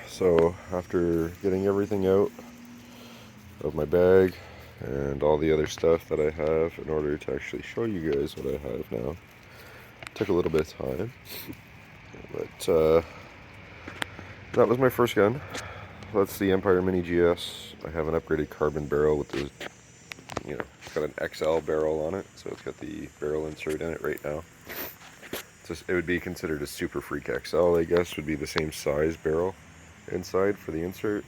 So after getting everything out of my bag and all the other stuff that I have in order to actually show you guys what I have now, took a little bit of time, but that was my first gun. That's the Empire Mini GS. I have an upgraded carbon barrel with the, it's got an XL barrel on it, so it's got the barrel insert in it right now. It would be considered a Super Freak XL, I guess, would be the same size barrel inside for the insert.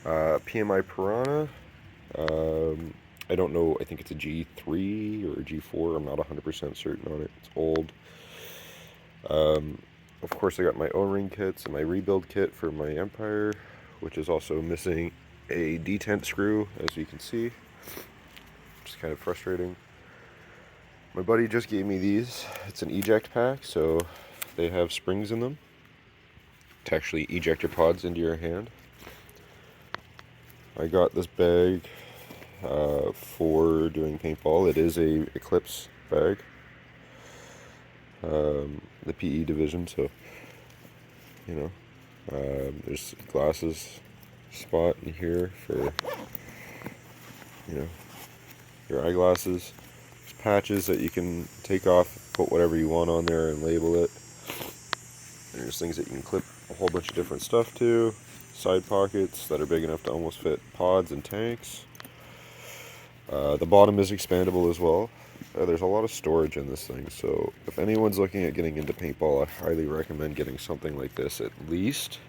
PMI Piranha, I don't know, I think it's a G3 or a G4, I'm not 100% certain on it, it's old. Of course I got my O-ring kits and my rebuild kit for my Empire, which is also missing a detent screw, as you can see, which is kind of frustrating. My buddy just gave me these. It's an eject pack, so they have springs in them to actually eject your pods into your hand. I got this bag for doing paintball. It is a Eclipse bag, the PE division, so there's glasses spot in here for your eyeglasses. There's patches that you can take off, put whatever you want on there and label it. There's things that you can clip a whole bunch of different stuff to. Side pockets that are big enough to almost fit pods and tanks. The bottom is expandable as well. There's a lot of storage in this thing, so if anyone's looking at getting into paintball, I highly recommend getting something like this at least.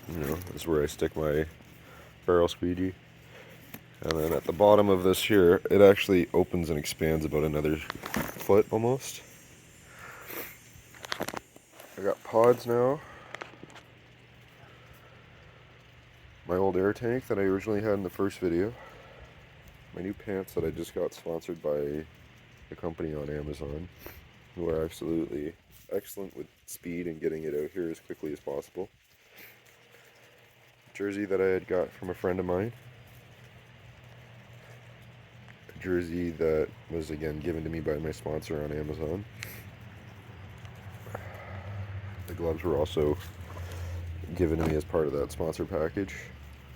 This is where I stick my barrel squeegee. And then at the bottom of this here, it actually opens and expands about another foot almost. I got pods now. My old air tank that I originally had in the first video. My new pants that I just got sponsored by a company on Amazon, who are absolutely excellent with speed and getting it out here as quickly as possible. Jersey that I had got from a friend of mine. A jersey that was again given to me by my sponsor on Amazon. The gloves were also given to me as part of that sponsor package,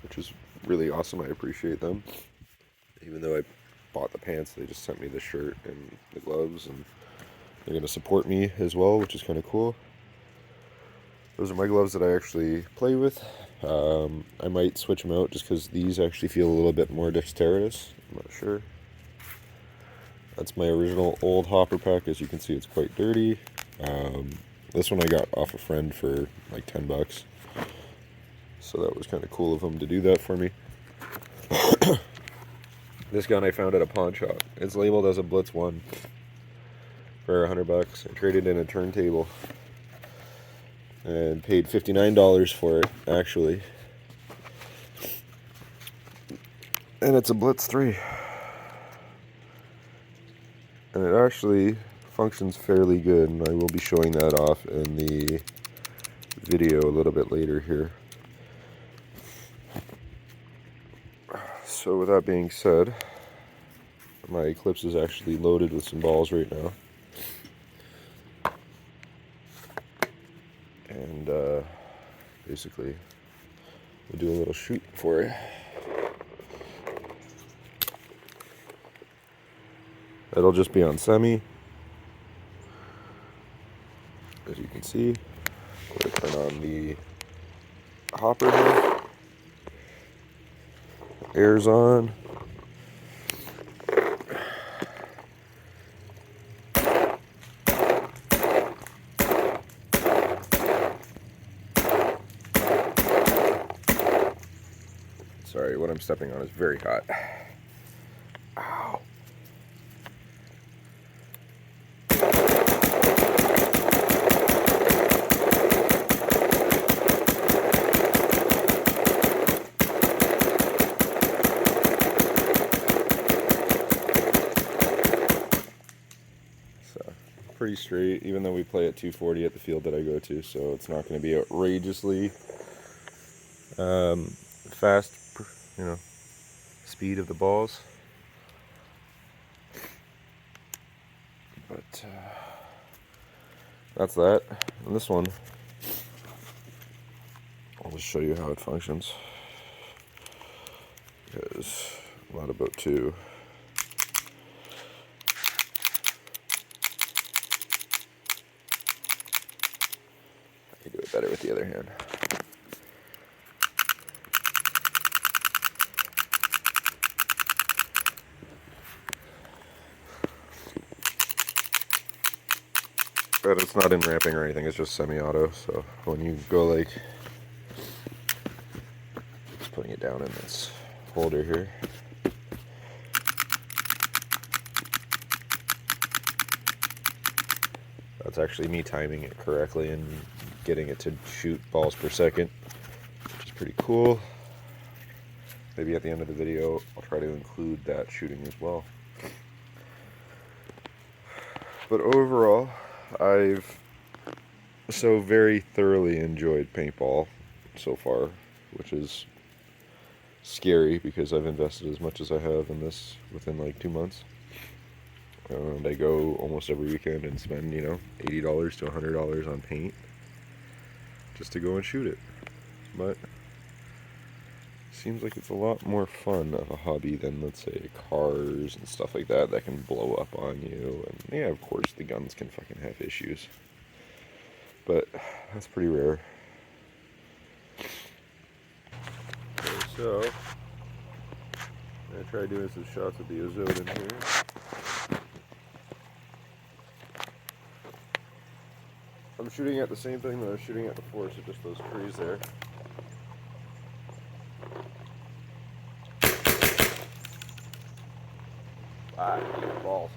which is really awesome. I appreciate them. Even though I bought the pants, they just sent me the shirt and the gloves, and they're going to support me as well, which is kind of cool. Those are my gloves that I actually play with. I might switch them out just because these actually feel a little bit more dexterous. I'm not sure. That's my original old hopper pack. As you can see, it's quite dirty. This one I got off a friend for like 10 bucks. So that was kind of cool of him to do that for me. This gun I found at a pawn shop. It's labeled as a Blitz 1 for 100 bucks. I traded in a turntable and paid $59 for it, actually. And it's a Blitz 3. And it actually functions fairly good, and I will be showing that off in the video a little bit later here. So with that being said, my Eclipse is actually loaded with some balls right now. And basically, we'll do a little shoot for you. It'll just be on semi. As you can see, we'll turn on the hopper here. Air's on. Sorry, what I'm stepping on is very hot. Ow. So, pretty straight, even though we play at 240 at the field that I go to, so it's not going to be outrageously fast, speed of the balls. But that's that. And this one, just show you how it functions, because I'm not about to. I can do it better with the other hand. But it's not in ramping or anything, it's just semi-auto, so when you go like, just putting it down in this holder here. That's actually me timing it correctly and getting it to shoot balls per second, which is pretty cool. Maybe at the end of the video, I'll try to include that shooting as well. But overall, I've so very thoroughly enjoyed paintball so far, which is scary because I've invested as much as I have in this within like 2 months. And I go almost every weekend and spend, $80 to $100 on paint just to go and shoot it. But it seems like it's a lot more fun of a hobby than, let's say, cars and stuff like that can blow up on you. And yeah, of course, the guns can fucking have issues. But that's pretty rare. Okay, so I'm going to try doing some shots with the azoden here. I'm shooting at the same thing that I was shooting at before, so just those trees there. Ah, balls.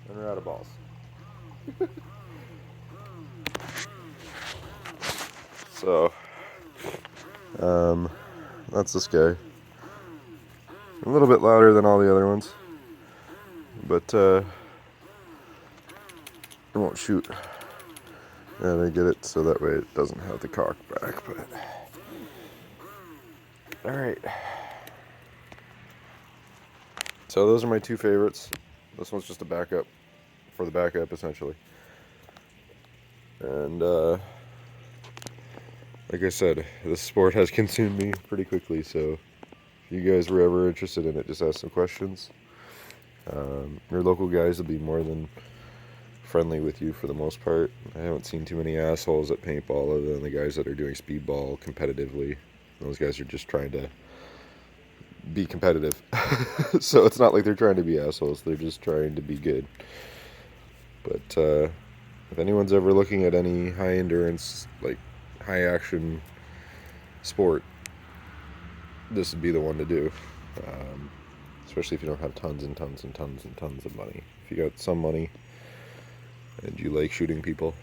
And we're out of balls. So, that's this guy. A little bit louder than all the other ones, but I won't shoot. And I get it so that way it doesn't have the cock back, but alright. So those are my two favorites. This one's just a backup for the backup, essentially. And like I said, this sport has consumed me pretty quickly, so if you guys were ever interested in it, just ask some questions. Your local guys will be more than friendly with you for the most part. I haven't seen too many assholes at paintball other than the guys that are doing speedball competitively. Those guys are just trying to be competitive. So it's not like they're trying to be assholes, they're just trying to be good. But if anyone's ever looking at any high endurance, like high action sport, this would be the one to do. Especially if you don't have tons and tons and tons and tons of money. If you got some money and you like shooting people,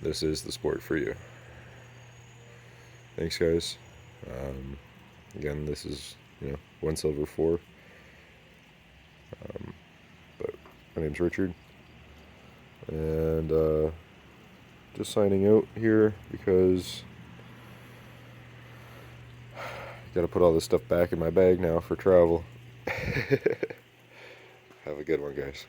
this is the sport for you. Thanks, guys. Again, this is 1 silver 4. But my name's Richard, and just signing out here because I gotta put all this stuff back in my bag now for travel. Have a good one, guys.